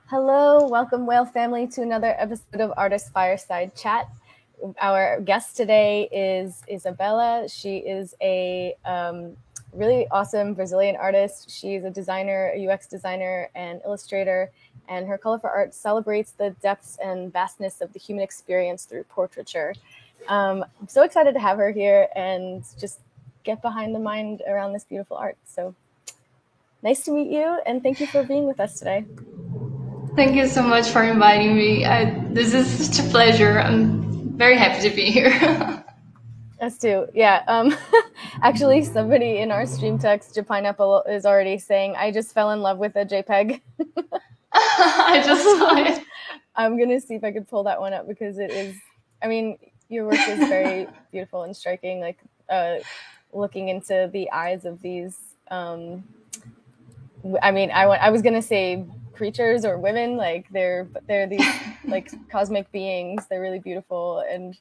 Hello, welcome Whale family to another episode of Artist Fireside Chat. Our guest today is Isabella. She is a really awesome Brazilian artist. She's a designer, a UX designer and illustrator, and her colorful art celebrates the depths and vastness of the human experience through portraiture. I'm so excited to have her here and just get behind the mind around this beautiful art. So nice to meet you, and thank you for being with us today. Thank you so much for inviting me. This is such a pleasure. I'm very happy to be here. Us too. Yeah. Actually, somebody in our stream text, Japineapple, is already saying, I just fell in love with a JPEG. I just saw it. I'm going to see if I could pull that one up because it is, I mean, your work is very beautiful and striking. Like looking into the eyes of these, I was going to say creatures or women, like they're these like cosmic beings. They're really beautiful. And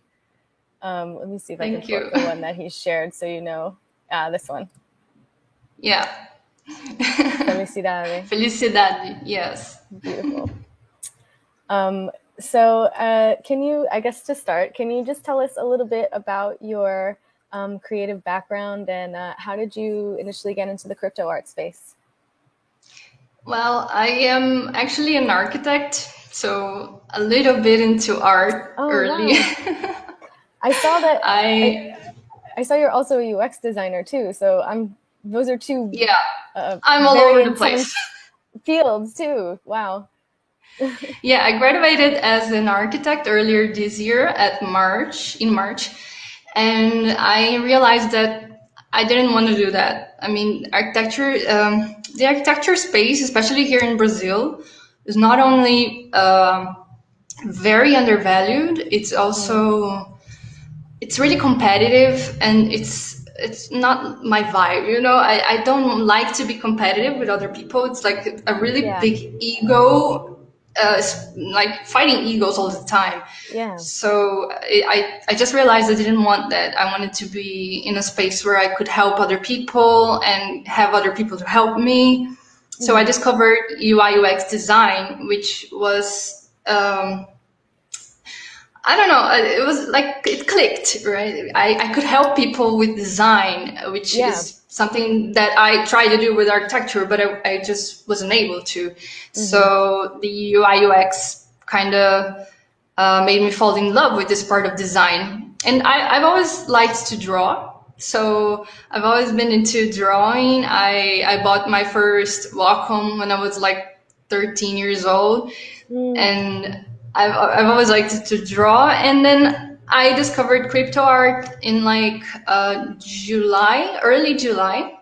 let me see if I can pull up the one that he shared so you know. This one. Yeah. Felicidade. Felicidade, yes. Beautiful. So can you, I guess to start, can you just tell us a little bit about your creative background and how did you initially get into the crypto art space? Well, I am actually an architect, so a little bit into art early. Wow. I saw that. I saw you're also a UX designer too. So those are two. Yeah, I'm all over the place. Fields too. Wow. Yeah, I graduated as an architect earlier this year in March, and I realized that I didn't want to do that. I mean, the architecture space, especially here in Brazil, is not only very undervalued, it's also it's really competitive, and it's not my vibe. I don't like to be competitive with other people. It's like a really big ego, like fighting egos all the time. Yeah. So I just realized I didn't want that. I wanted to be in a space where I could help other people and have other people to help me. So I discovered UI UX design, which was I don't know. It was like it clicked, right? I could help people with design, which is something that I tried to do with architecture, but I just wasn't able to. So the UI UX kind of made me fall in love with this part of design. And I've always liked to draw. So I've always been into drawing. I bought my first Wacom when I was like 13 years old. And I've always liked to draw. And then I discovered crypto art in like early July,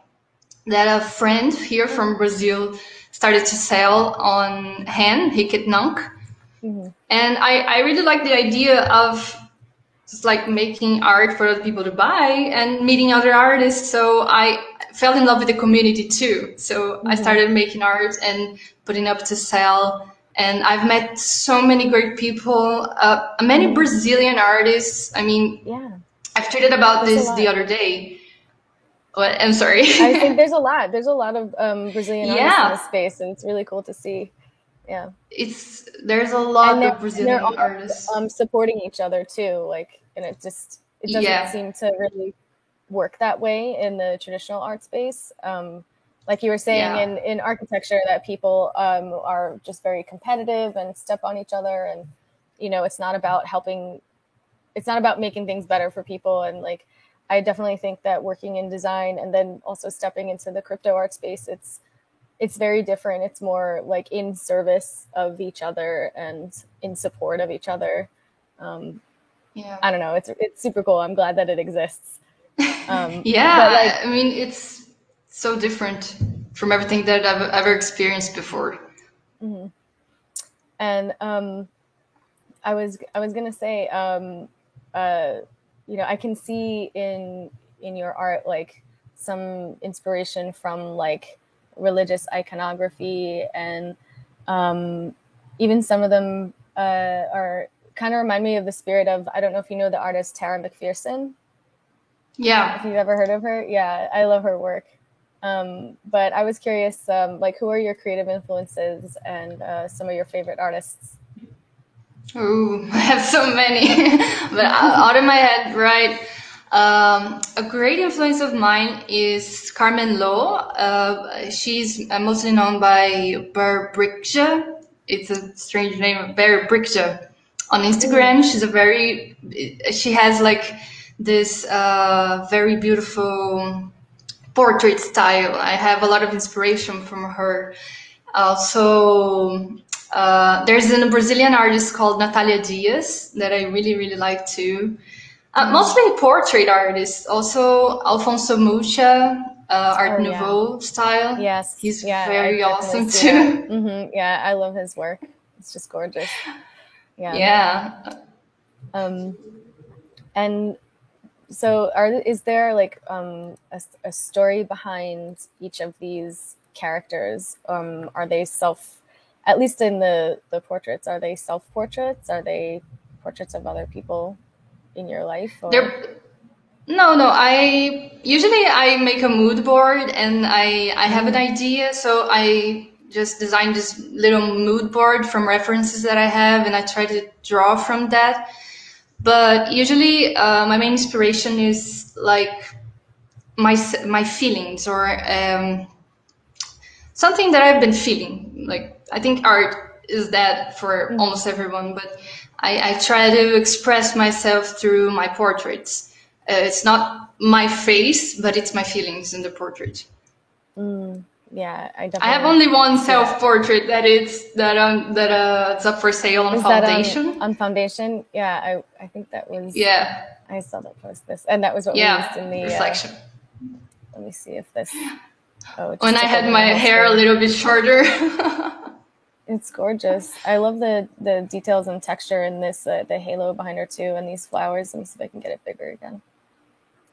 that a friend here from Brazil started to sell on Hiket Nunk. And I really like the idea of just like making art for other people to buy and meeting other artists. So I fell in love with the community too. So I started making art and putting up to sell. And I've met so many great people, many Brazilian artists. I mean, I've tweeted about this the other day. What? I'm sorry. I think there's a lot. There's a lot of Brazilian artists in this space, and it's really cool to see. Yeah. There's a lot of Brazilian artists supporting each other too. Like, and it doesn't seem to really work that way in the traditional art space. Like you were saying in architecture, that people are just very competitive and step on each other, and it's not about helping. It's not about making things better for people. And like, I definitely think that working in design and then also stepping into the crypto art space, it's very different. It's more like in service of each other and in support of each other. I don't know. It's super cool. I'm glad that it exists. I mean, it's so different from everything that I've ever experienced before. And I was gonna say, I can see in your art like some inspiration from like religious iconography, and even some of them are kind of remind me of the spirit of, I don't know if you know the artist Tara McPherson. Yeah. If you've ever heard of her. Yeah, I love her work. But I was curious, like, who are your creative influences and some of your favorite artists? Oh, I have so many, but out of my head, right? A great influence of mine is Carmen Lo. She's mostly known by Ber Brickja. It's a strange name, Ber Brickja. On Instagram, she has like this very beautiful portrait style. I have a lot of inspiration from her. Also, there's a Brazilian artist called Natalia Diaz that I really, really like too. Mostly portrait artists. Also, Alfonso Mucha, Art Nouveau style. Yes. He's very awesome too. Mm-hmm. Yeah, I love his work. It's just gorgeous. Yeah. And so is there like a story behind each of these characters? Are they at least in the portraits, are they self-portraits? Are they portraits of other people in your life? Or? No. I make a mood board and I have an idea. So I just designed this little mood board from references that I have, and I try to draw from that. But usually my main inspiration is like my feelings or something that I've been feeling. Like, I think art is that for almost everyone, but I try to express myself through my portraits. It's not my face, but it's my feelings in the portrait. Yeah, I have only one self-portrait it's up for sale on Foundation. On Foundation, yeah, I think that was. Yeah, I saw that post this, and that was what we used in the reflection. Let me see if this. When I had my hair a little bit shorter. It's gorgeous. I love the details and texture in this, the halo behind her too, and these flowers. Let me see if I can get it bigger again.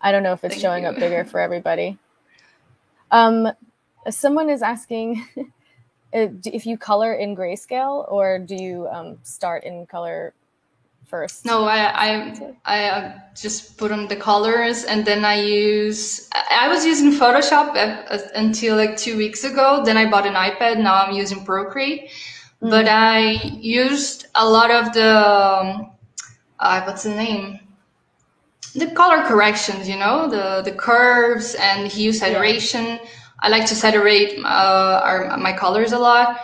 I don't know if it's showing up bigger for everybody. Someone is asking if you color in grayscale, or do you start in color first? No, I just put on the colors, and then I was using Photoshop until like 2 weeks ago. Then I bought an iPad. Now I'm using Procreate. But I used a lot of the what's the name? The color corrections, the curves and hue saturation. Yeah. I like to saturate my colors a lot.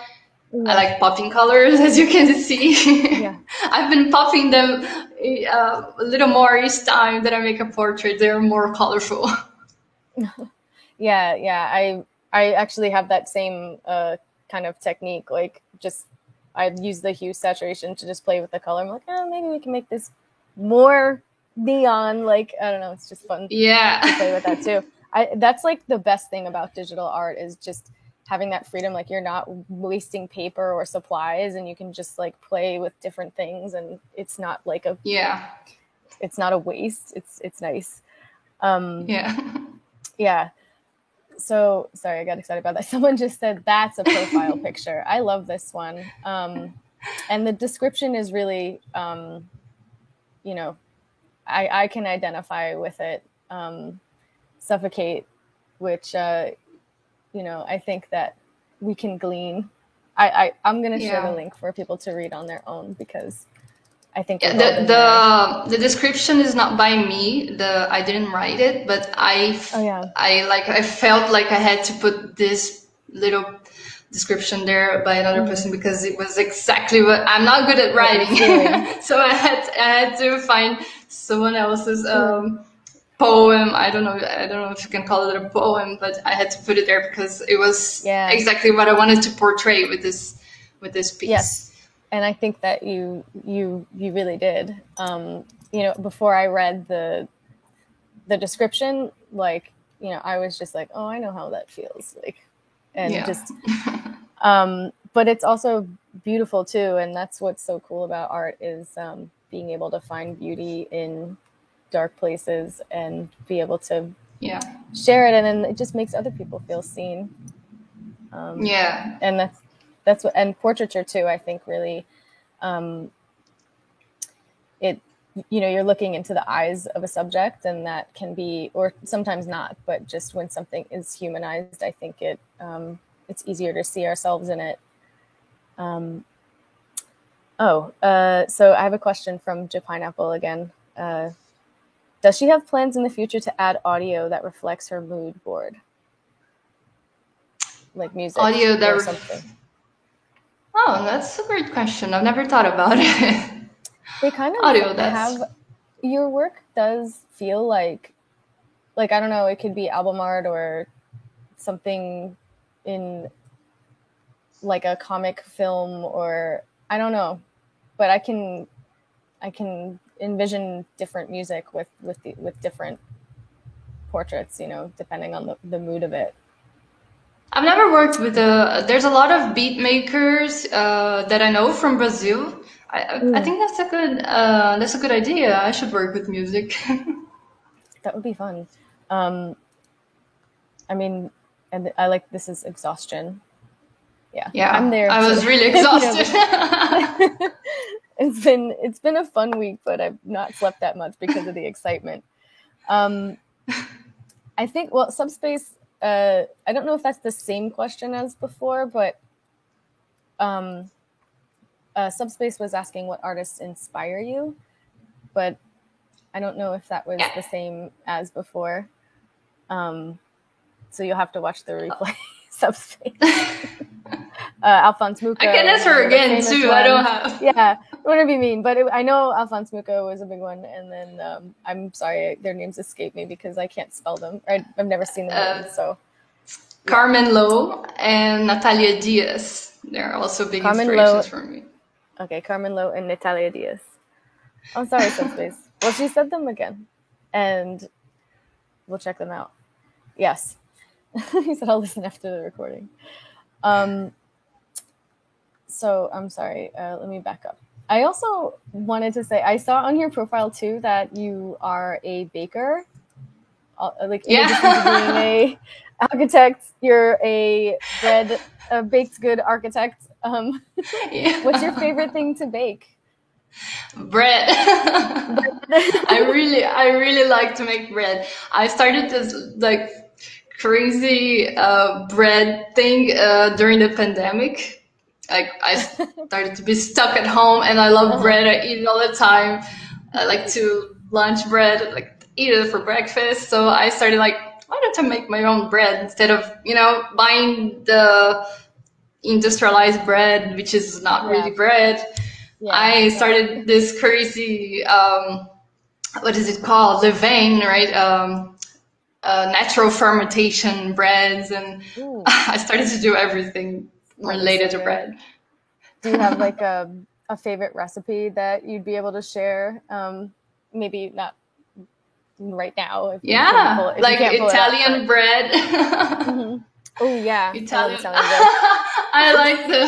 I like popping colors, as you can see. Yeah. I've been popping them a little more each time that I make a portrait. They're more colorful. Yeah. I actually have that same kind of technique. Like, just I use the hue saturation to just play with the color. I'm like, maybe we can make this more neon. Like, I don't know. It's just fun. Yeah. To play with that too. That's like the best thing about digital art, is just having that freedom. Like, you're not wasting paper or supplies, and you can just like play with different things, and it's not like it's not a waste. It's nice. Yeah. So sorry, I got excited about that. Someone just said that's a profile picture. I love this one. And the description is really, I can identify with it. Suffocate, which, I think that we can glean. I'm going to share the link for people to read on their own, because I think the description is not by me. I didn't write it, but I felt like I had to put this little description there by another person, because it was exactly what I'm not good at writing. So I had to find someone else's poem. I don't know if you can call it a poem, but I had to put it there because it was exactly what I wanted to portray with this piece. Yes. And I think that you really did. Before I read the description, like, I was just like, oh, I know how that feels like, and just, but it's also beautiful too. And that's what's so cool about art, is being able to find beauty in dark places and be able to share it. And then it just makes other people feel seen. And that's what, and portraiture too, I think really, you're looking into the eyes of a subject, and that can be, or sometimes not, but just when something is humanized, I think it's easier to see ourselves in it. So I have a question from Pineapple again. Does she have plans in the future to add audio that reflects her mood board? Like music audio that or something? Oh, that's a great question. I've never thought about it. They kind of have, your work does feel like I don't know, it could be album art or something in like a comic film, or I don't know, but I can envision different music with different portraits, depending on the mood of it. I've never worked with there's a lot of beat makers that I know from Brazil. I think that's a good idea. I should work with music. That would be fun. I mean, and I like This Is Exhaustion. Yeah, I'm there. I was really exhausted. It's been a fun week, but I've not slept that much because of the excitement. I think, well, Subspace, I don't know if that's the same question as before, but Subspace was asking what artists inspire you, but I don't know if that was the same as before. So you'll have to watch the replay. Subspace. Alphonse Mucha. I can answer again too. I don't have. Yeah, it wouldn't be mean, but I know Alphonse Mucha was a big one, and then I'm sorry, their names escape me because I can't spell them. I've never seen them. So Carmen Lo and Natalia Diaz. They're also big inspirations for me. Okay, Carmen Lo and Natalia Diaz. I'm sorry, Subspace. Well, she said them again, and we'll check them out. Yes. He said I'll listen after the recording. So I'm sorry. Let me back up. I also wanted to say, I saw on your profile too that you are a baker. In addition to being a architect, you're a baked good architect. What's your favorite thing to bake? Bread. I really like to make bread. I started this crazy bread thing during the pandemic. I started to be stuck at home, and I love bread. I eat it all the time. I like to lunch bread, eat it for breakfast. So I started why don't I make my own bread instead of buying the industrialized bread, which is not really bread. Yeah, I started this crazy what is it called? Levain, right? Natural fermentation breads, and I started to do everything related to bread. Do you have a favorite recipe that you'd be able to share? Maybe not right now. If Italian bread. Mm-hmm. Oh yeah, Italian bread. I like the.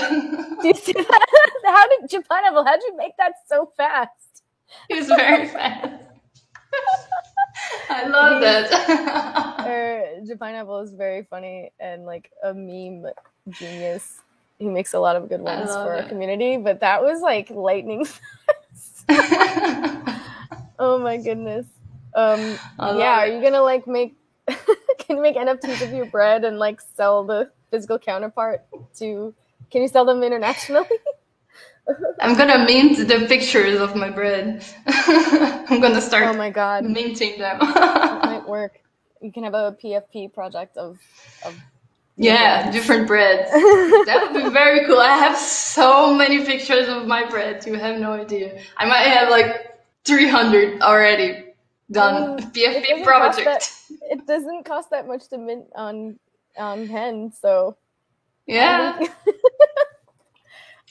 Do you see that? Pineapple? How'd you make that so fast? It was very fast. I love that. Pineapple is very funny and a meme genius. He makes a lot of good ones for our community, but that was lightning fast. Oh my goodness. Are you gonna make can you make NFTs of your bread and sell the physical counterpart to? Can you sell them internationally? I'm gonna mint the pictures of my bread. I'm gonna start. Oh my god, minting them. It might work. You can have a PFP project of different breads. That would be very cool. I have so many pictures of my bread. You have no idea. I might have 300 already done. PFP project. It doesn't cost that much to mint on hand, so yeah.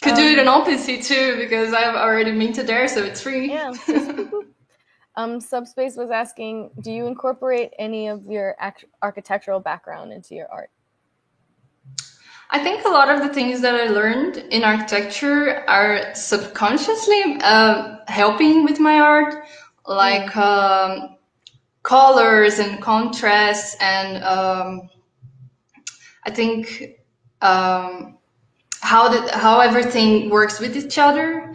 Could do it on OpenSea too, because I've already minted there, so it's free. Yeah. Subspace was asking, do you incorporate any of your architectural background into your art? I think a lot of the things that I learned in architecture are subconsciously helping with my art, colors and contrasts, and I think how everything works with each other,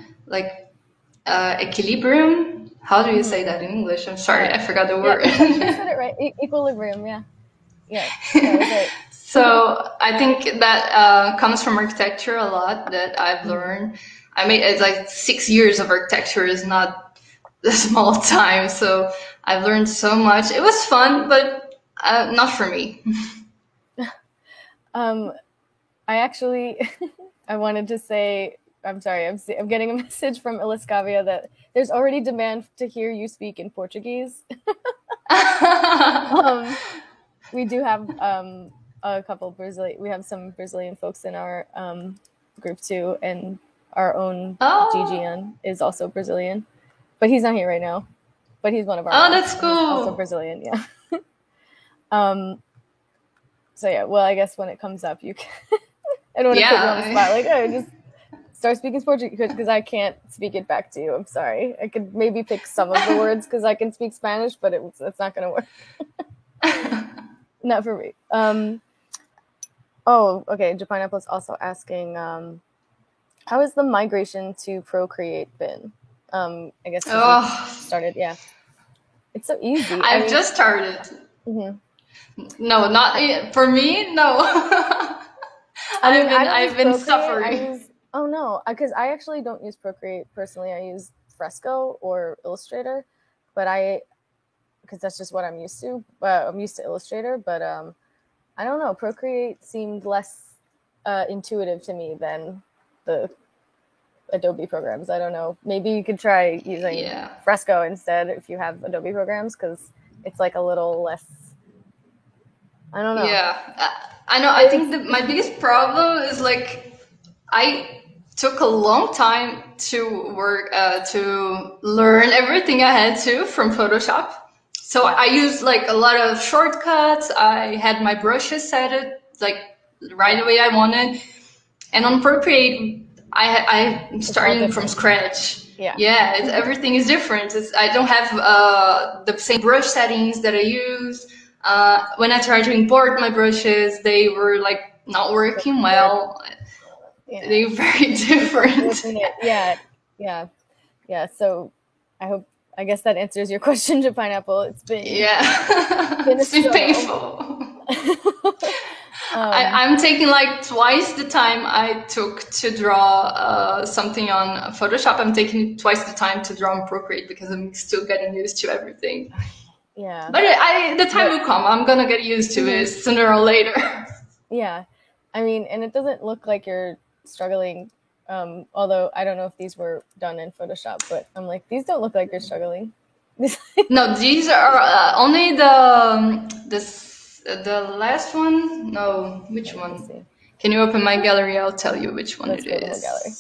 equilibrium. How do you say that in English? I'm sorry, I forgot the word. Yeah, you said it right. Equilibrium, yeah. Yeah, that was it. So I think that comes from architecture a lot that I've learned. I mean, it's like 6 years of architecture is not a small time. So I've learned so much. It was fun, but not for me. I actually, I wanted to say, I'm sorry, I'm getting a message from Iliscavia that there's already demand to hear you speak in Portuguese. We do have a couple we have some Brazilian folks in our group too, and our own Gigian is also Brazilian, but he's not here right now. But he's one of our. Oh, that's cool. He's also Brazilian, yeah. So yeah, well, I guess when it comes up, you can. I don't want to put you on the spot. Like, oh, just start speaking Portuguese because I can't speak it back to you. I'm sorry. I could maybe pick some of the words because I can speak Spanish, but it's not going to work. Not for me. Oh, okay. Japineapple is also asking, how has the migration to Procreate been? I guess started. Yeah, it's so easy. I've just started. Mm-hmm. No, not for me. No. I've been suffering. Oh no, because I actually don't use Procreate personally. I use Fresco or Illustrator, but because that's just what I'm used to. I'm used to Illustrator, but I don't know. Procreate seemed less intuitive to me than the Adobe programs. I don't know. Maybe you could try using Fresco instead if you have Adobe programs, because it's like a little less. I don't know. Yeah, I know. I think my biggest problem is like I took a long time to work to learn everything I had to from Photoshop. So I used like a lot of shortcuts. I had my brushes set like right the way I wanted, and on Procreate, I'm starting from scratch. Yeah, everything is different. I don't have the same brush settings that I use. When I tried to import my brushes, they were like not working well. Yeah. They were very different. Yeah. So I guess that answers your question, Japineapple. It's been it's been painful. I'm taking like twice the time I took to draw something on Photoshop. I'm taking twice the time to draw on Procreate because I'm still getting used to everything. Yeah, but the time will come. I'm gonna get used to it sooner or later. Yeah, I mean, and it doesn't look like you're struggling. Although I don't know if these were done in Photoshop, but I'm like, these don't look like you're struggling. No, these are only the last one. No, which one? Can you open my gallery? I'll tell you which one it is. Gallery.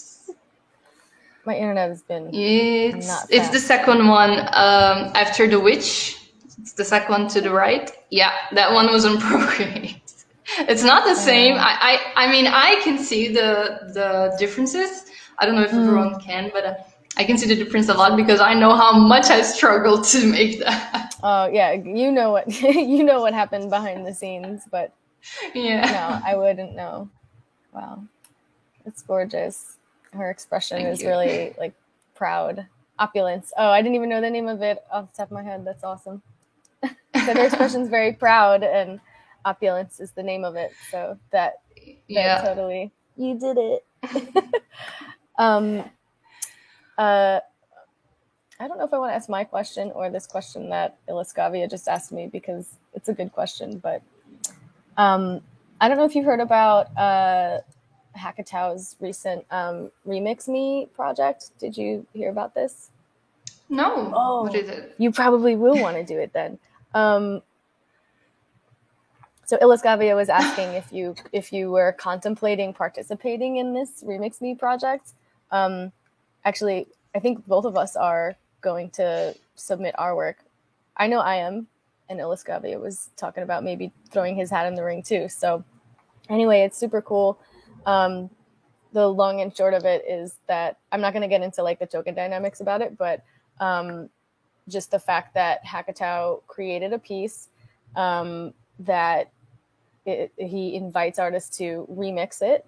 My internet has been. It's the second one after the witch. It's the second one to the right. Yeah, that one was on Procreate. It's not the same. I mean, I can see the differences. I don't know if everyone can, but I can see the difference a lot because I know how much I struggled to make that. Oh yeah, you know what happened behind the scenes, but no, I wouldn't know. Wow, it's gorgeous. Her expression is really like proud. Opulence. Oh, I didn't even know the name of it off the top of my head. That's awesome. So her expression's very proud, and opulence is the name of it. So that totally, you did it. I don't know if I want to ask my question or this question that Iliscavia just asked me because it's a good question, but I don't know if you heard about Hackatow's recent Remix Me project. Did you hear about this? No. Oh, what is it? You probably will want to do it then. So Iliscavia was asking if you were contemplating participating in this Remix Me project. Actually, I think both of us are going to submit our work. I know I am, and Iliscavia was talking about maybe throwing his hat in the ring too. So anyway, it's super cool. The long and short of it is that I'm not going to get into like the token dynamics about it, but just the fact that Hackatow created a piece that he invites artists to remix it,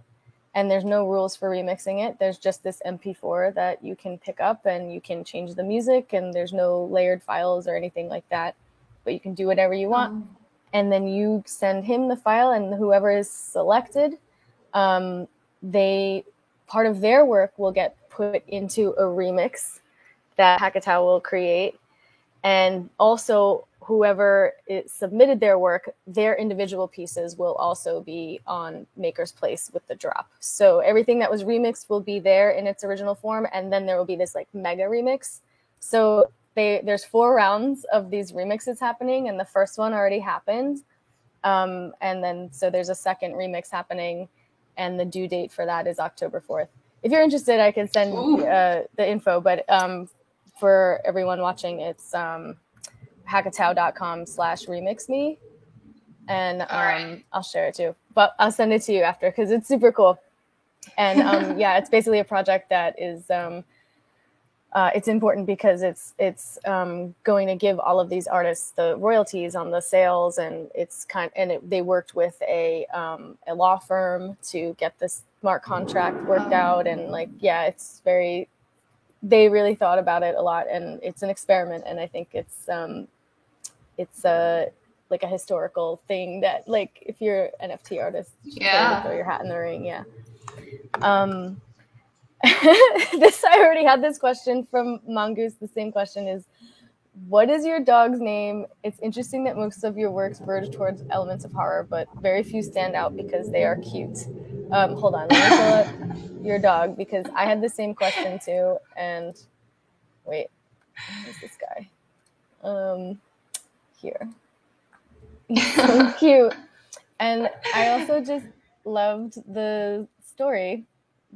and there's no rules for remixing it. There's just this MP4 that you can pick up and you can change the music, and there's no layered files or anything like that, but you can do whatever you want. And then you send him the file, and whoever is selected, part of their work will get put into a remix that Hackatao will create. And also whoever submitted their work, their individual pieces will also be on Maker's Place with the drop. So everything that was remixed will be there in its original form, and then there will be this like mega remix. So there's 4 rounds of these remixes happening, and the first one already happened. And then so there's a second remix happening, and the due date for that is October 4th. If you're interested, I can send the info, but for everyone watching, it's hackatao.com/remixme. And I'll share it too, but I'll send it to you after because it's super cool. And yeah, it's basically a project that is it's important because it's going to give all of these artists the royalties on the sales, and they worked with a law firm to get this smart contract worked out, and like they really thought about it a lot, and it's an experiment, and I think it's like a historical thing that, like, if you're an NFT artist, throw your hat in the ring. I already had this question from Mongoose. The same question is, what is your dog's name? It's interesting that most of your works verge towards elements of horror, but very few stand out because they are cute. Hold on, let me pull up your dog, because I had the same question too. And wait, who's this guy? Here. He's so cute. And I also just loved the story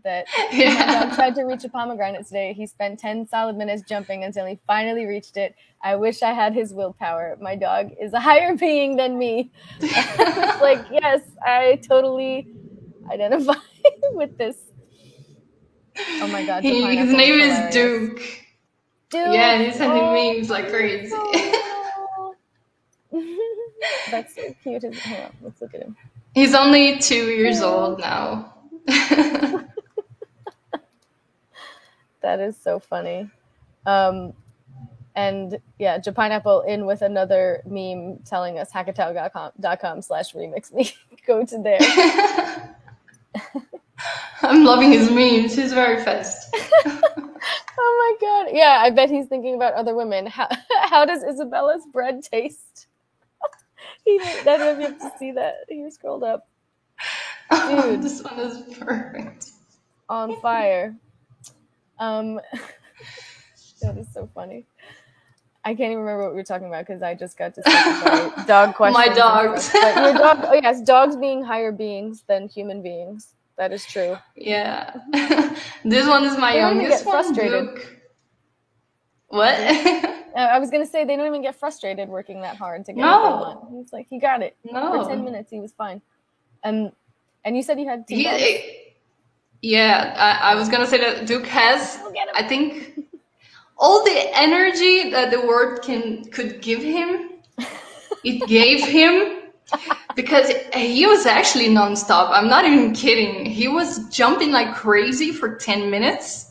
that my dog tried to reach a pomegranate today. He spent 10 solid minutes jumping until he finally reached it. I wish I had his willpower. My dog is a higher being than me. Like, yes, I totally identify with this. Oh my God. His name is Duke. Duke. Yeah, he's sending memes like crazy. That's so cute. Hold on, let's look at him. He's only 2 years old now. That is so funny. And yeah, Japineapple in with another meme telling us hackatao.com/remixme. Go to there. I'm loving his memes. He's very fast. Oh my God. Yeah, I bet he's thinking about other women. How does Isabella's bread taste? I don't know if you have to see that. He scrolled up. Dude. This one is perfect. On fire. That is so funny. I can't even remember what we were talking about because I just got to say dog questions. My dogs. But your dog, oh yes, dogs being higher beings than human beings. That is true. Yeah. This one is my youngest one. Frustrated. Luke. What? I was going to say, they don't even get frustrated working that hard to get what they want. He's like, he got it. No. For 10 minutes, he was fine. And you said you had 2 dogs? Yeah, I was going to say that Duke has, I think, all the energy that the world could give him, it gave him. Because he was actually nonstop. I'm not even kidding. He was jumping like crazy for 10 minutes.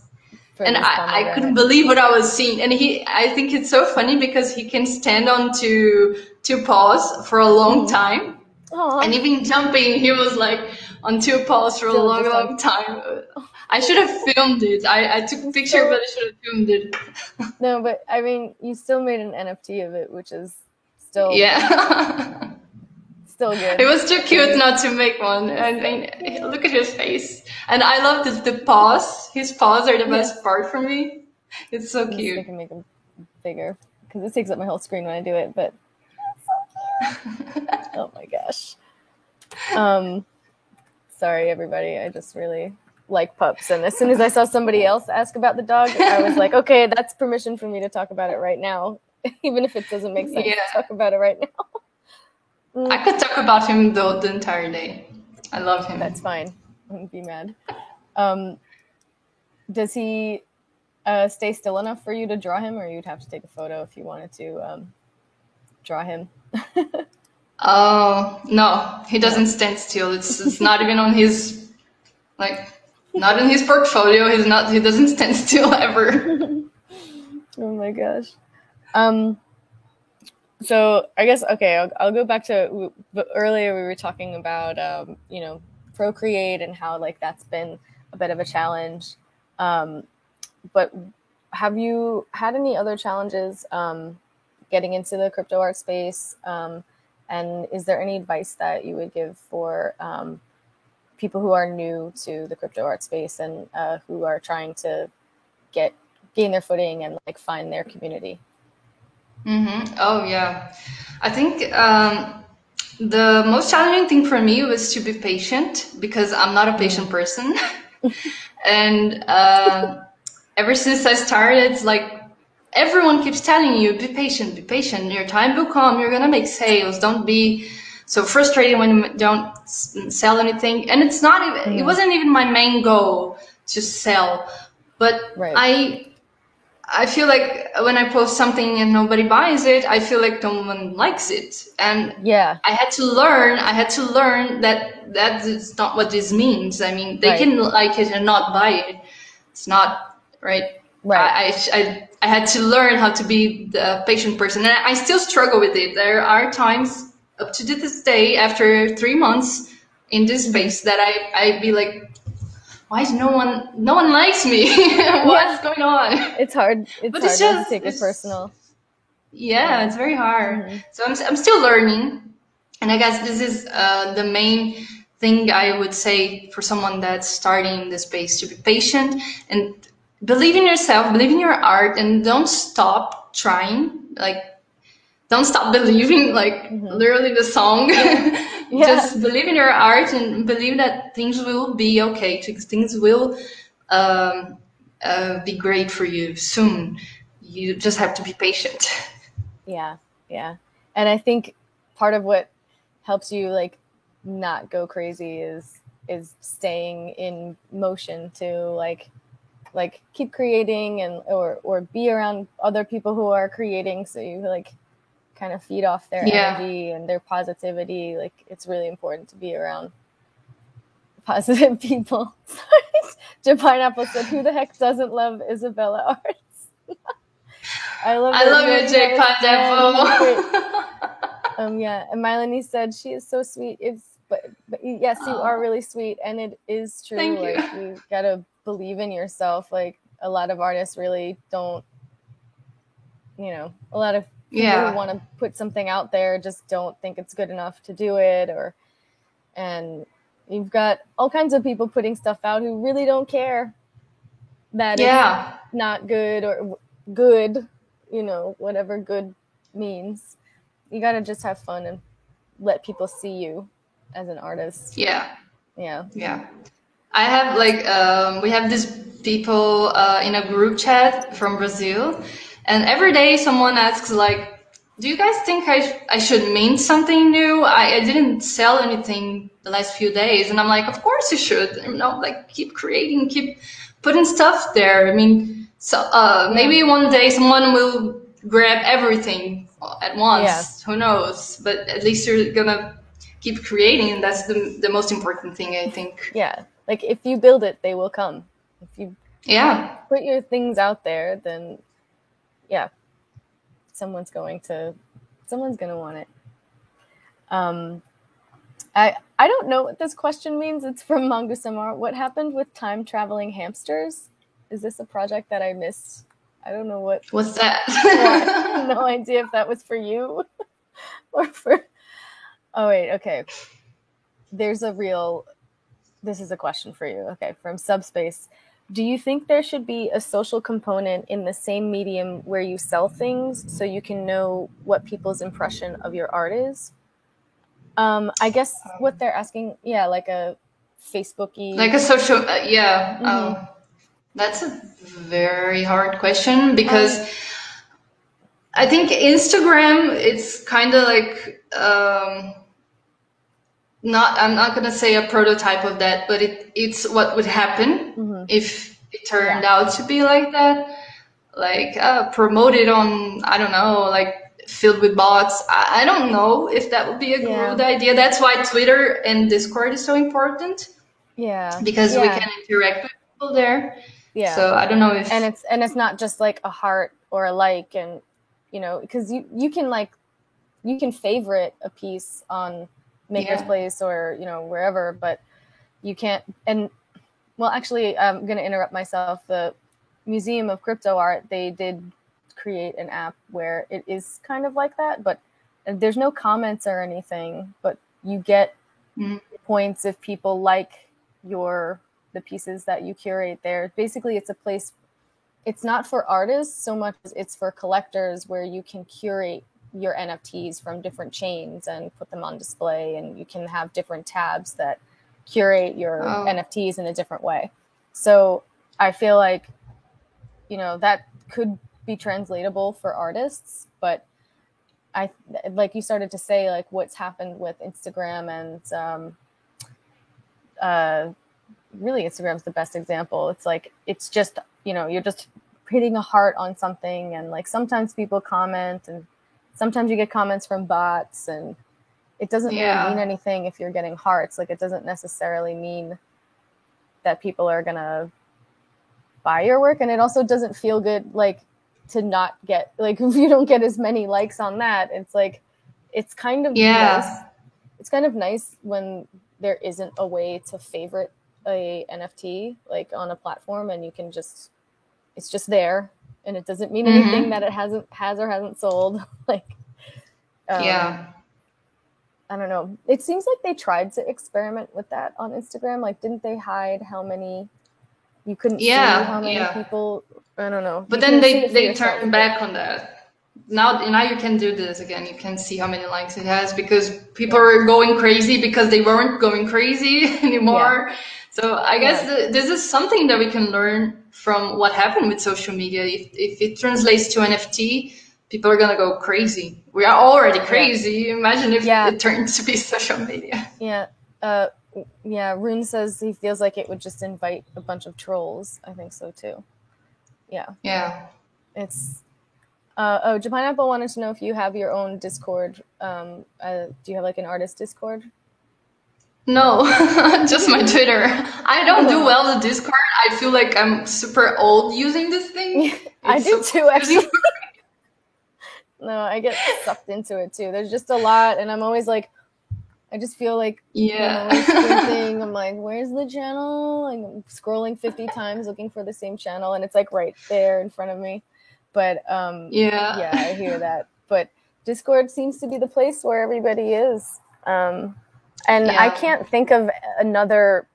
And I couldn't believe what I was seeing. And I think it's so funny because he can stand on two paws for a long time. Aww. And even jumping, he was like on 2 paws for a long time. I should have filmed it. I took a picture, but I should have filmed it. No, but I mean, you still made an NFT of it, which is still... Yeah. Still good. It was too cute not to make one. I mean, look at his face. And I love the paws. His paws are the best part for me. It's so cute. I can make them bigger because it takes up my whole screen when I do it, but it's so cute. Oh my gosh. Sorry, everybody. I just really like pups. And as soon as I saw somebody else ask about the dog, I was like, okay, that's permission for me to talk about it right now, even if it doesn't make sense to talk about it right now. I could talk about him the entire day. I love him. That's fine. I wouldn't be mad. Does he stay still enough for you to draw him, or you'd have to take a photo if you wanted to draw him? Oh, no. He doesn't stand still. It's not even on his Like, not in his portfolio. He doesn't stand still ever. Oh my gosh. So I guess, okay, I'll go back to earlier we were talking about, you know, Procreate and how like that's been a bit of a challenge. But have you had any other challenges getting into the crypto art space? And is there any advice that you would give for people who are new to the crypto art space and who are trying to gain their footing and like find their community? Mm-hmm. Oh yeah, I think the most challenging thing for me was to be patient, because I'm not a patient person. And ever since I started, it's like everyone keeps telling you, be patient, your time will come, you're gonna make sales, don't be so frustrated when you don't sell anything. And it's not even, it wasn't even my main goal to sell, but I feel like when I post something and nobody buys it, I feel like no one likes it. And I had to learn that is not what this means. I mean, they can like it and not buy it. It's not right. I had to learn how to be the patient person, and I still struggle with it. There are times up to this day, after 3 months in this space, that I be like, why is no one likes me? What's going on? It's hard. It's hard just, to take it personal. Yeah, it's very hard. So I'm still learning, and I guess this is the main thing I would say for someone that's starting in the space: to be patient and believe in yourself, believe in your art, and don't stop trying. Like, don't stop believing. Like literally the song. Just believe in your art and believe that things will be okay. Things will be great for you soon. You just have to be patient. Yeah. And I think part of what helps you like not go crazy is staying in motion to like keep creating and or be around other people who are creating, so you like kind of feed off their energy and their positivity. Like, it's really important to be around positive people. Joe Pineapple said, "Who the heck doesn't love Isabella Arts?" I love you, Jay Pineapple. Yeah, and Mylanie said she is so sweet. But yes, you are really sweet, and it is true. Thank you. Like, you gotta believe in yourself. Like, a lot of artists really don't. You know, a lot of people who want to put something out there just don't think it's good enough to do it, and you've got all kinds of people putting stuff out who really don't care that it's not good or good, you know, whatever good means. You got to just have fun and let people see you as an artist. Yeah. I have we have these people in a group chat from Brazil, and every day someone asks like, do you guys think I should mint something new? I didn't sell anything the last few days. And I'm like, of course you should. You know, like, keep creating, keep putting stuff there. I mean, so maybe one day someone will grab everything at once. Who knows? But at least you're gonna keep creating, and that's the most important thing, I think. Yeah, like, if you build it, they will come. If you put your things out there, then someone's gonna want it. I don't know what this question means. It's from Mangu Samar. What happened with time traveling hamsters? Is this a project that I missed? I don't know what's that. I have no idea if that was for you or for. Oh wait, okay. This is a question for you. Okay, from Subspace. Do you think there should be a social component in the same medium where you sell things so you can know what people's impression of your art is? I guess what they're asking, like a Facebook-y... Like a social, that's a very hard question, because I think Instagram, it's kind of like, I'm not going to say a prototype of that, but it's what would happen if it turned out to be like that. Like, promoted on, I don't know, like, filled with bots. I don't know if that would be a good idea. That's why Twitter and Discord is so important. because we can interact with people there. So I don't know if it's not just like a heart or a like, and because you can favorite a piece on Maker's Place or wherever, but you can't. And well, actually, I'm going to interrupt myself. The Museum of Crypto Art, they did create an app where it is kind of like that, but there's no comments or anything, but you get points if people like the pieces that you curate there. Basically, it's a place, it's not for artists so much as it's for collectors, where you can curate your NFTs from different chains and put them on display, and you can have different tabs that curate your NFTs in a different way. So I feel like, that could be translatable for artists, but I, like you started to say, like what's happened with Instagram and really Instagram's the best example. It's like, it's just, you're just hitting a heart on something, and like sometimes people comment, and sometimes you get comments from bots, and it doesn't really mean anything if you're getting hearts. Like, it doesn't necessarily mean that people are gonna buy your work, and it also doesn't feel good, like, to not get, like, if you don't get as many likes on that, it's like, it's kind of nice. It's kind of nice when there isn't a way to favorite a NFT, like on a platform, and you can just, it's just there, and it doesn't mean anything that it has or hasn't sold. Like, I don't know. It seems like they tried to experiment with that on Instagram. Like, didn't they hide how many, you couldn't see how many people, I don't know. But then they turned back on that. Now you can do this again. You can see how many likes it has, because people are going crazy because they weren't going crazy anymore. So I guess this is something that we can learn from what happened with social media. If it translates to NFT, people are going to go crazy. We are already crazy. Imagine if it turned to be social media. Rune says he feels like it would just invite a bunch of trolls. I think so too. It's Japineapple wanted to know if you have your own Discord. Do you have like an artist Discord? No, just my Twitter. I don't do well with Discord. I feel like I'm super old using this thing. I do too, actually. No, I get sucked into it too. There's just a lot, and I'm always like, I just feel like, squinting. I'm like, where's the channel? Like, I'm scrolling 50 times looking for the same channel, and it's like right there in front of me. But I hear that. But Discord seems to be the place where everybody is. I can't think of another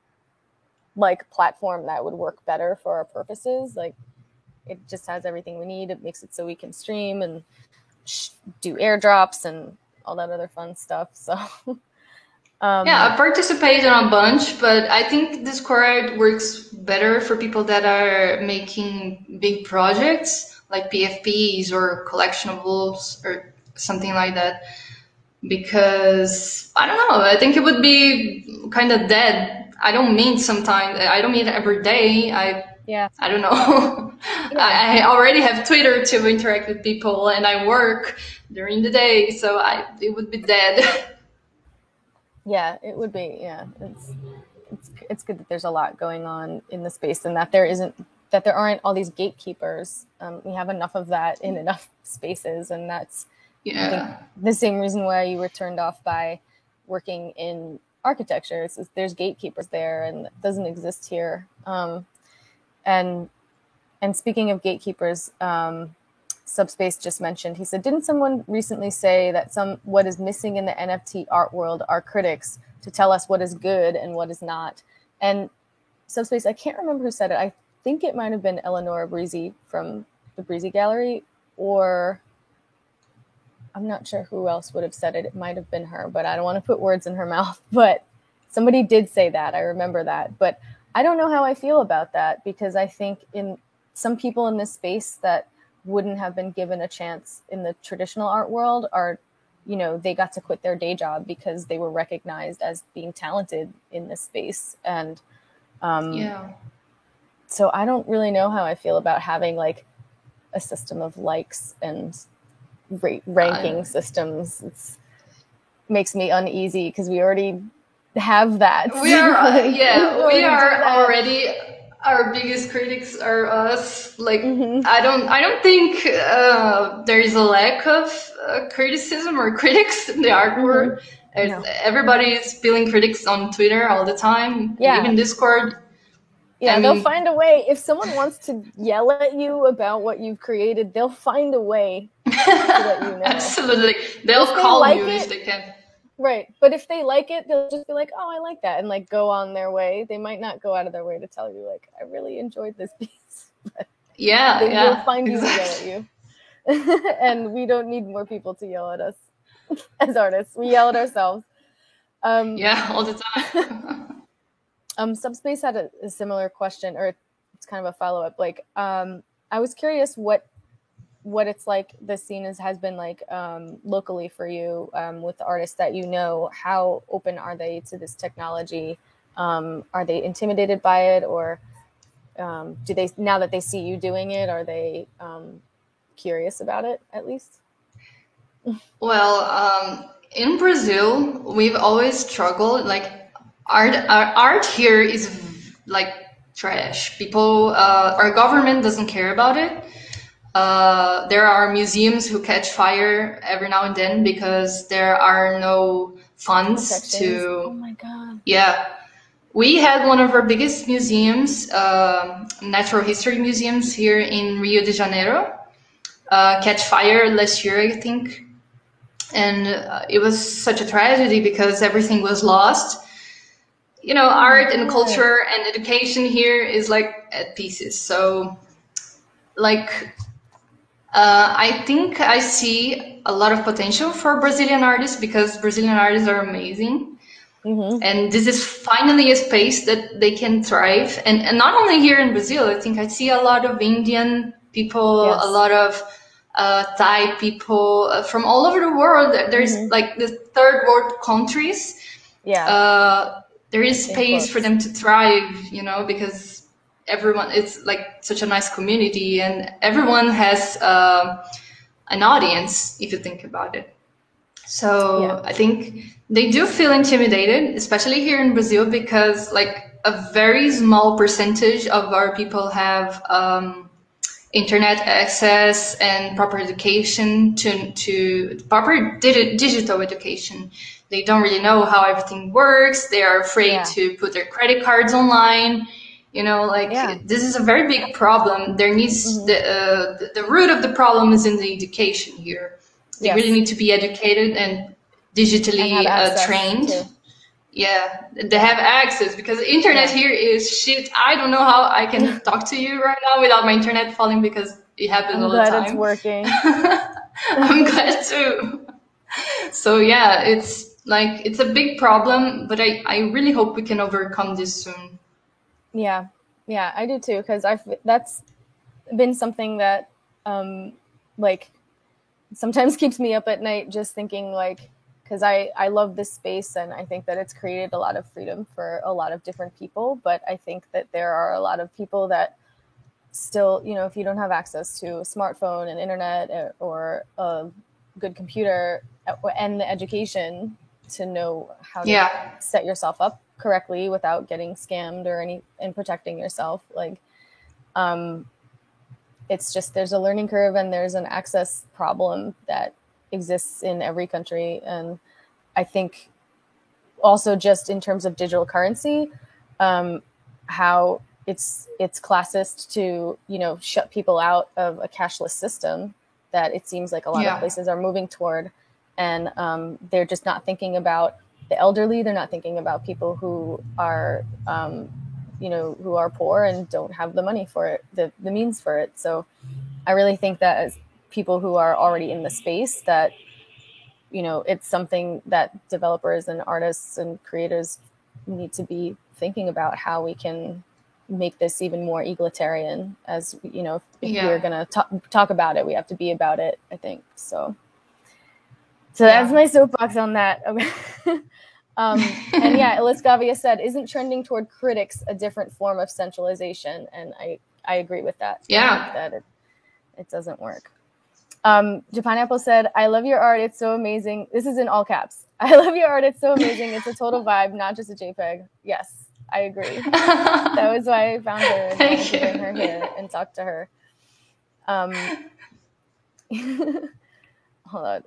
like platform that would work better for our purposes. Like, it just has everything we need. It makes it so we can stream and do airdrops and all that other fun stuff. So I participate in a bunch, but I think Discord works better for people that are making big projects like PFPs or collectionables or something like that. Because I don't know, I think it would be kind of dead. I don't meet every day. I don't know. I already have Twitter to interact with people, and I work during the day, so it would be dead. Yeah, it would be. Yeah, it's good that there's a lot going on in the space, and that there aren't all these gatekeepers. We have enough of that in enough spaces, and that's I think the same reason why you were turned off by working in architecture. Is there's gatekeepers there, and it doesn't exist here. And speaking of gatekeepers, Subspace just mentioned, he said, didn't someone recently say that what is missing in the NFT art world are critics to tell us what is good and what is not? And Subspace, I can't remember who said it. I think it might have been Eleonora Breezy from the Breezy Gallery, or I'm not sure who else would have said it. It might have been her, but I don't want to put words in her mouth. But somebody did say that. I remember that. But I don't know how I feel about that, because I think in some people in this space that wouldn't have been given a chance in the traditional art world are, they got to quit their day job because they were recognized as being talented in this space. And so I don't really know how I feel about having like a system of likes and ranking systems. It makes me uneasy because we already have that. We are, we are already, our biggest critics are us. Like, I don't think there is a lack of criticism or critics in the art world. No. Everybody is feeling critics on Twitter all the time, even Discord. Yeah, they'll find a way. If someone wants to yell at you about what you've created, they'll find a way to let you know. Absolutely. They'll call you if they can. Right. But if they like it, they'll just be like, oh, I like that, and like go on their way. They might not go out of their way to tell you, like, I really enjoyed this piece. But they will find you to yell at you. And we don't need more people to yell at us as artists. We yell at ourselves. All the time. Subspace had a similar question, or it's kind of a follow-up. Like, I was curious what it's like, the scene has been like locally for you, with the artists that you know. How open are they to this technology? Are they intimidated by it, or do they, now that they see you doing it, are they curious about it at least? Well, in Brazil, we've always struggled. Like, art here is like trash. People, our government doesn't care about it. There are museums who catch fire every now and then because there are no funds to. Oh my God. Yeah. We had one of our biggest museums, natural history museums here in Rio de Janeiro, catch fire last year, I think. And it was such a tragedy because everything was lost. You know, art and culture and education here is like at pieces. So, like, I think I see a lot of potential for Brazilian artists because Brazilian artists are amazing. And this is finally a space that they can thrive. And not only here in Brazil, I think I see a lot of Indian people, a lot of Thai people from all over the world. There's like the third world countries. There is space for them to thrive, you know, because everyone, it's like such a nice community and everyone has an audience, if you think about it. So I think they do feel intimidated, especially here in Brazil, because like a very small percentage of our people have internet access and proper education to proper digital education. They don't really know how everything works. They are afraid to put their credit cards online. You know, like this is a very big problem. There needs the root of the problem is in the education here. They really need to be educated and digitally trained. They have access because the internet here is shit. I don't know how I can talk to you right now without my internet falling because it happens all the time. I'm glad it's working. I'm glad too. So it's a big problem, but I really hope we can overcome this soon. Yeah, I do too, because that's been something that like sometimes keeps me up at night, just thinking, like, because I love this space and I think that it's created a lot of freedom for a lot of different people, but I think that there are a lot of people that still, you know, if you don't have access to a smartphone and internet or a good computer and the education to know how to set yourself up correctly without getting scammed and protecting yourself, like it's just, there's a learning curve and there's an access problem that exists in every country. And I think also just in terms of digital currency, how it's classist to, you know, shut people out of a cashless system that it seems like a lot of places are moving toward. And they're just not thinking about the elderly. They're not thinking about people who are, you know, who are poor and don't have the money for it, the means for it. So I really think that as people who are already in the space, that, you know, it's something that developers and artists and creators need to be thinking about, how we can make this even more egalitarian. As, you know, if we're going to talk about it, we have to be about it, I think. So that's my soapbox on that. Okay. And Iliscavia said, isn't trending toward critics a different form of centralization? And I agree with that. Yeah. That it doesn't work. Japan Apple said, I love your art. It's so amazing. This is in all caps. I love your art. It's so amazing. It's a total vibe, not just a JPEG. Yes, I agree. That was why I found her and wanted to bring her here and talk to her. Hold on.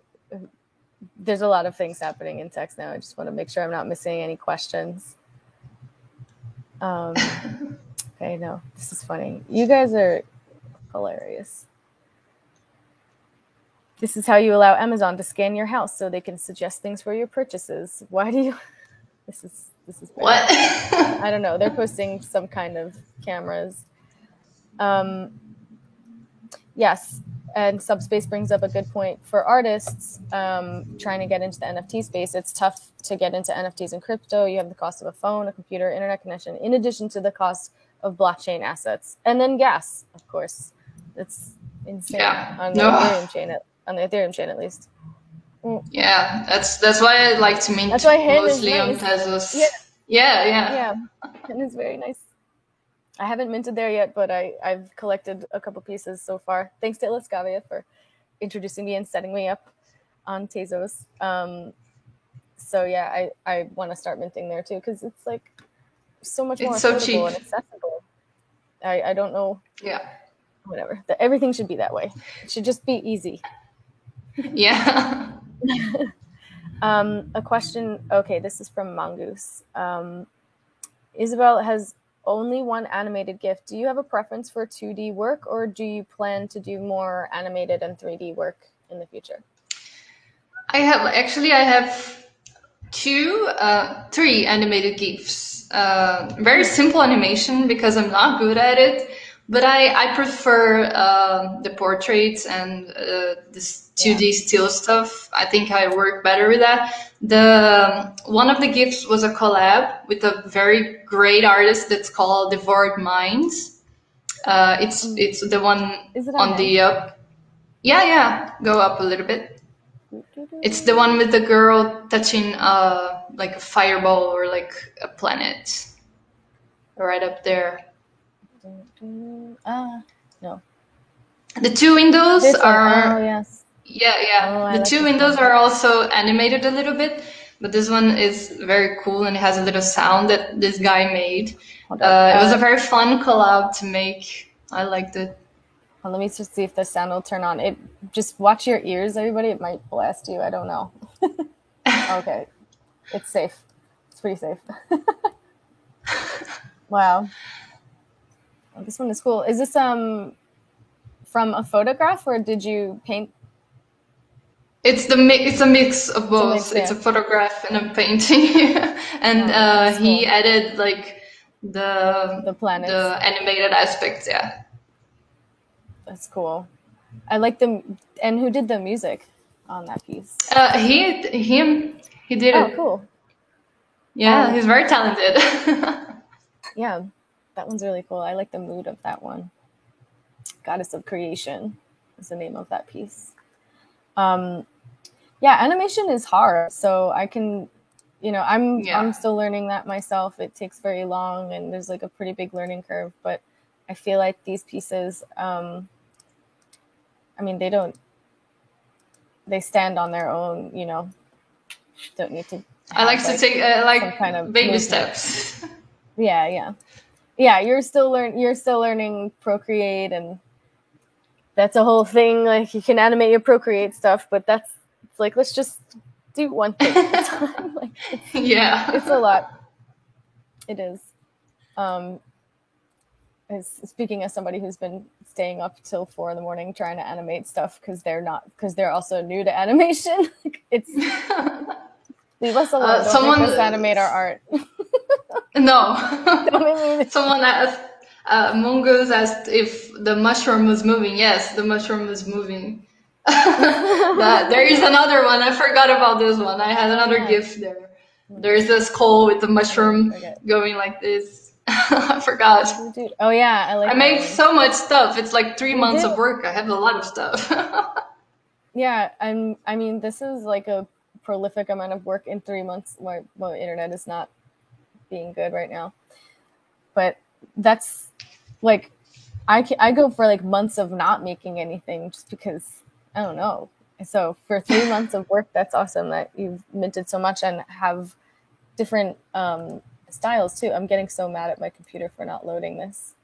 There's a lot of things happening in text now. I just want to make sure I'm not missing any questions. Okay, no, this is funny. You guys are hilarious. This is how you allow Amazon to scan your house so they can suggest things for your purchases. Why do you? This is what? I don't know. They're posting some kind of cameras. Yes, and Subspace brings up a good point for artists trying to get into the NFT space. It's tough to get into NFTs and crypto. You have the cost of a phone, a computer, internet connection, in addition to the cost of blockchain assets, and then gas, of course. It's insane on the Ethereum chain, at least. Yeah, that's why I like to mint mostly on Tezos. Yeah. And it's very nice. I haven't minted there yet, but I've collected a couple pieces so far. Thanks to Ilascavia for introducing me and setting me up on Tezos. So yeah, I want to start minting there too, because it's like so much more affordable and accessible. I don't know. Yeah. Whatever. Everything should be that way. It should just be easy. Yeah. A question. Okay, this is from Mongoose. Isabel has only one animated GIF. Do you have a preference for 2D work, or do you plan to do more animated and 3D work in the future? I have three animated GIFs. Very simple animation because I'm not good at it, but I prefer the portraits and this 2D still stuff. I think I work better with that. One of the GIFs was a collab with a very great artist that's called Devoured Minds. It's the one on the up. Yeah. Go up a little bit. It's the one with the girl touching like a fireball or like a planet. Right up there. No. The two windows are. Oh, yes. Yeah. The two windows are also animated a little bit, but this one is very cool and it has a little sound that this guy made. It was a very fun collab to make. I liked it. Well, let me just see if the sound will turn on. It just watch your ears, everybody. It might blast you. I don't know. Okay, it's safe. It's pretty safe. Wow. Oh, this one is cool. Is this from a photograph, or did you paint? It's a mix of both. It's a photograph and a painting, and he added like the planets, the animated aspects. Yeah, that's cool. I like them. And who did the music on that piece? He did it. Oh, cool. Yeah, he's very talented. Yeah, that one's really cool. I like the mood of that one. Goddess of Creation is the name of that piece. Yeah, animation is hard. So I can, I'm still learning that myself. It takes very long and there's like a pretty big learning curve. But I feel like these pieces, they stand on their own, don't need to. I like to take kind of baby steps. Yeah. You're still learning Procreate, and that's a whole thing. Like you can animate your Procreate stuff, but it's like let's just do one thing at a time. Like it's a lot. It is. Speaking as somebody who's been staying up till 4 a.m. trying to animate stuff because they're also new to animation. It's leave us alone. Don't make us animate our art. No. Someone asked, Mongoose asked if the mushroom was moving. Yes, the mushroom was moving. There is another one. I forgot about this one. I had another GIF there. There's a skull with the mushroom going like this. I forgot. Oh yeah, I made so much stuff. It's like 3 months of work. I have a lot of stuff. Yeah, this is like a prolific amount of work in 3 months. My internet is not being good right now, but that's like I go for like months of not making anything just because I don't know. So for 3 months of work, that's awesome that you've minted so much and have different styles too. I'm getting so mad at my computer for not loading this.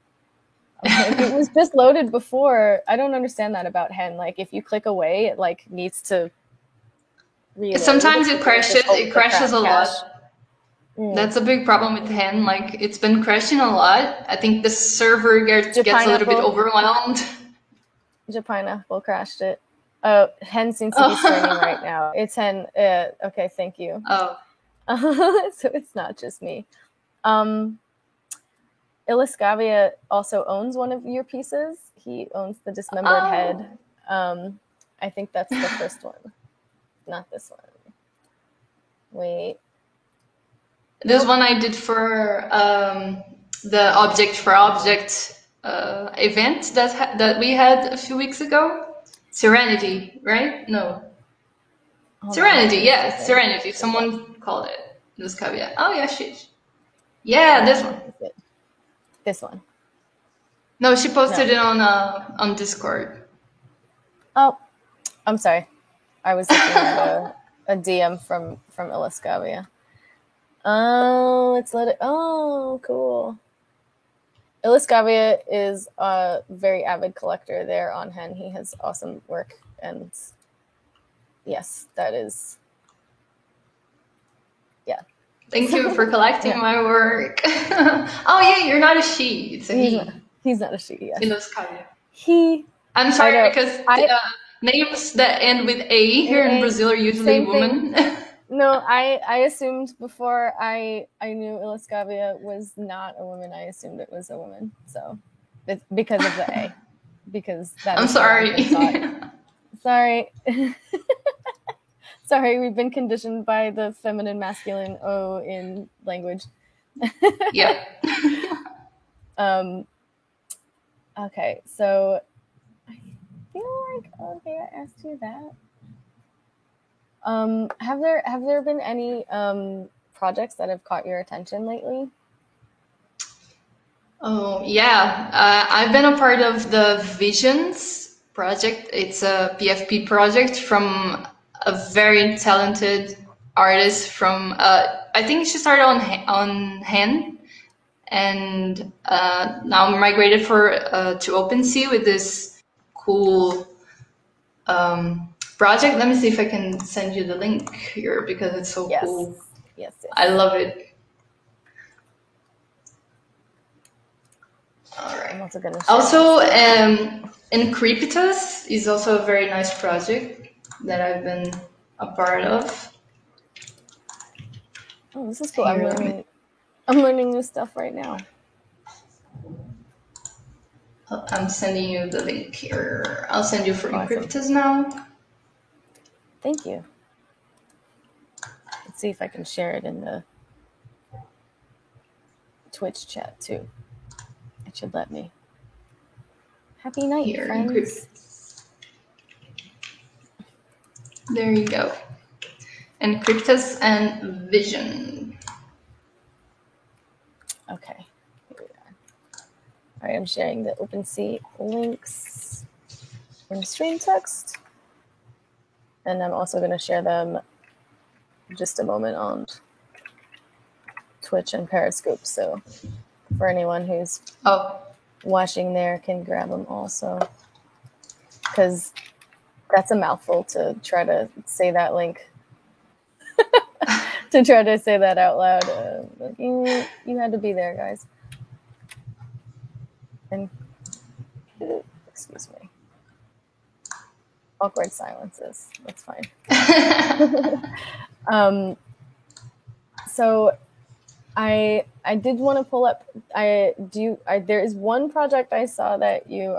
Like, it was just loaded before. I don't understand that about Hen. Like if you click away, it like needs to reload. Sometimes it crashes. It crashes a lot. That's a big problem with Hen. Like it's been crashing a lot. I think the server gets a little bit overwhelmed. Pineapple crashed it. Oh, Hen seems to be streaming right now. It's Hen. Okay, thank you. Oh. So it's not just me. Iliscavia also owns one of your pieces. He owns the dismembered head. I think that's the first one. Not this one. Wait. This one I did for the Object for Object event that we had a few weeks ago. Serenity, right? No. Serenity, yeah, Serenity. Someone called it Iliscavia. Oh yeah, shit. Yeah, this one. This one. No, she posted it on Discord. Oh, I'm sorry. I was looking at a DM from Iliscavia. Oh, let's let it. Oh, cool. Iliscavia is a very avid collector there on Hen. He has awesome work, and yes, that is. Yeah. Thank you for collecting my work. Oh yeah, you're not a she. It's a he. He's not a she. Yeah. Iliscavia. He. I'm sorry because names that end with A here in Brazil are usually women. No, I assumed before I knew Iliscavia was not a woman. I assumed it was a woman. So it's because of the A. Because that. I'm sorry. Sorry. Sorry, we've been conditioned by the feminine masculine O in language. Yeah. Okay, so I feel like I asked you that. Have there been any projects that have caught your attention lately? Oh yeah, I've been a part of the Visions project. It's a PFP project from a very talented artist from I think she started on Hen and now migrated to OpenSea with this cool project. Let me see if I can send you the link here because it's so cool. Yes. I love it. All right. I'm also gonna also Encryptus is also a very nice project that I've been a part of. Oh, this is cool. I'm learning new stuff right now. I'm sending you the link here. I'll send you for Encryptus now. Thank you. Let's see if I can share it in the Twitch chat too. It should let me. Happy night, here, friends. Encryptus. There you go. Encryptus and Vision. Okay. Here we are. All right, I'm sharing the OpenSea links in stream text. And I'm also going to share them just a moment on Twitch and Periscope. So for anyone who's watching there can grab them also. Because that's a mouthful to try to say that link. To try to say that out loud. You had to be there, guys. And excuse me. Awkward silences. That's fine. So I did want to pull up. There is one project I saw that you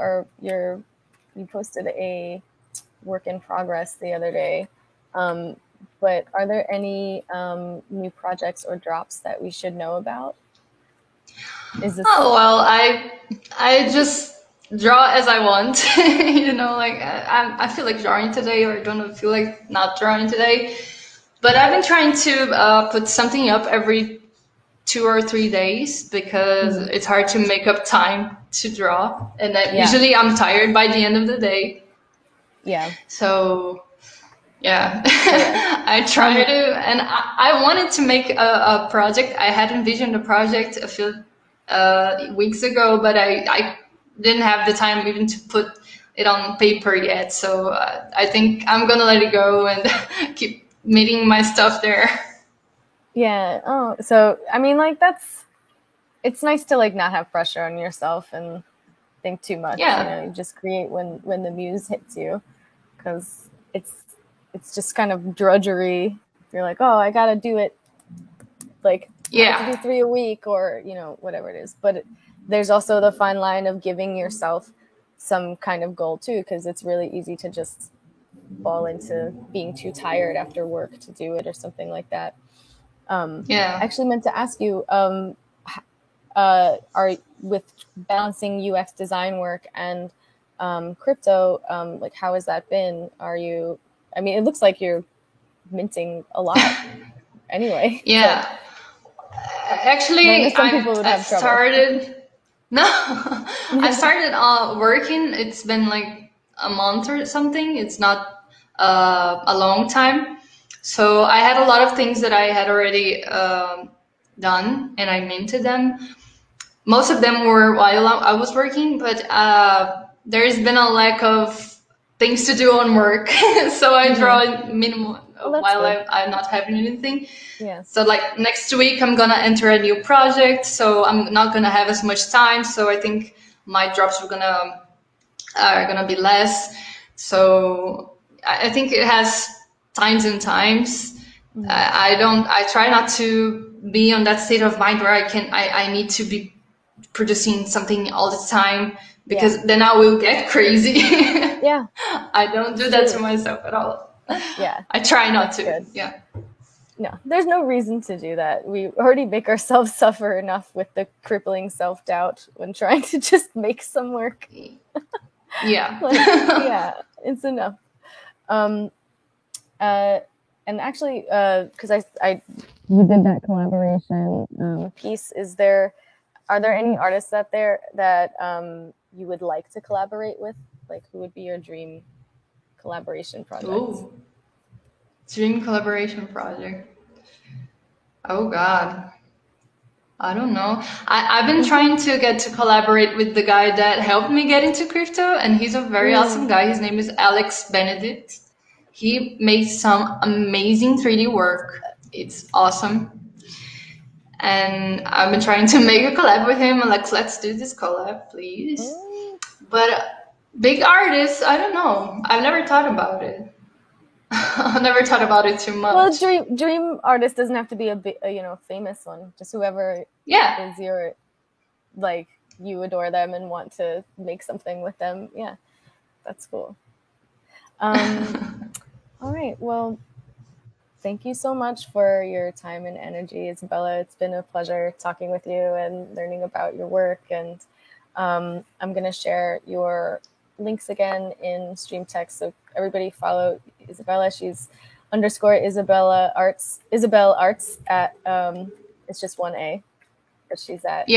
posted a work in progress the other day. But are there any new projects or drops that we should know about? I just draw as I want. Like I feel like drawing today, or I don't feel like not drawing today. But I've been trying to put something up every 2 or 3 days because it's hard to make up time to draw, and usually I'm tired by the end of the day. Yeah. So yeah, I try to, and I wanted to make a project. I had envisioned a project a few weeks ago, but I didn't have the time even to put it on paper yet. So I think I'm gonna let it go and keep making my stuff there. Yeah. Oh, so I mean, like it's nice to like not have pressure on yourself and think too much. Yeah. You know, you just create when the muse hits you, because it's just kind of drudgery. You're like, oh, I gotta do it. Like, I have to do 3 a week, or you know, whatever it is. But there's also the fine line of giving yourself some kind of goal too, because it's really easy to just fall into being too tired after work to do it or something like that. I actually meant to ask you, are with balancing UX design work and crypto, like how has that been? I mean, it looks like you're minting a lot anyway. Yeah. Actually, I started. No, I started working. It's been like a month or something. It's not a long time. So I had a lot of things that I had already done, and I minted them. Most of them were while I was working, but there's been a lack of things to do on work. So I draw minimal while I'm not having anything. Yeah. So like next week I'm gonna enter a new project, so I'm not gonna have as much time. So I think my drops are gonna be less. So I think it has times and times. I try not to be on that state of mind where I need to be producing something all the time, because then I will get crazy. Yeah. I don't do that to myself at all. Yeah. I try not to. Good. Yeah. No, there's no reason to do that. We already make ourselves suffer enough with the crippling self-doubt when trying to just make some work. Yeah. Yeah, it's enough. And actually, because you did that collaboration piece, are there any artists out there that you would like to collaborate with? Like, who would be your dream collaboration project? Ooh. Dream collaboration project. Oh God. I don't know. I've been trying to get to collaborate with the guy that helped me get into crypto, and he's a very awesome guy. His name is Alex Benedict. He makes some amazing 3D work. It's awesome. And I've been trying to make a collab with him. I'm like, let's do this collab, please. But big artists, I don't know. I've never thought about it. I've never thought about it too much. Well, dream artist doesn't have to be a famous one. Just whoever is your, like, you adore them and want to make something with them. Yeah, that's cool. All right. Well, thank you so much for your time and energy, Isabella. It's been a pleasure talking with you and learning about your work. And I'm going to share your links again in stream text, so everybody follow Isabella. She's _Isabella Arts, Isabel Arts at it's just 1A, but she's at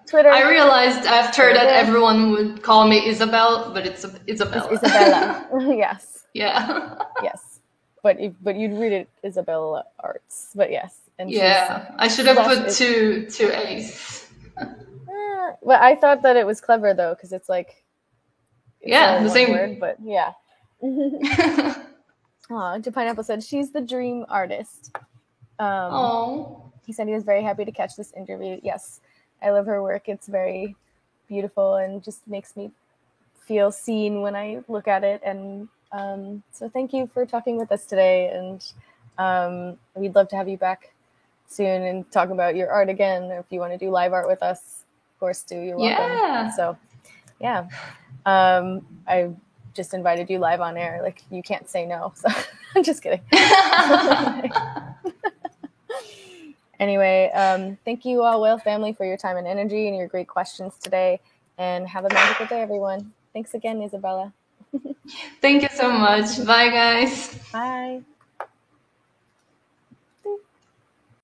Twitter. I realized after that everyone would call me Isabel, but it's Isabella. It's Isabella. Yes. Yeah. Yes, but you'd read it Isabella Arts, but yes. And I should have put two A's. Well, I thought that it was clever though, because it's like the same word, but yeah. Pineapple said she's the dream artist. He said he was very happy to catch this interview. Yes, I love her work. It's very beautiful and just makes me feel seen when I look at it. And so thank you for talking with us today. And we'd love to have you back soon and talk about your art again. Or if you want to do live art with us, of course, you're welcome. Yeah. So, yeah. I just invited you live on air. Like, you can't say no. So I'm just kidding. Anyway, thank you all, Whale family, for your time and energy and your great questions today. And have a magical day, everyone. Thanks again, Isabella. Thank you so much. Bye, guys. Bye.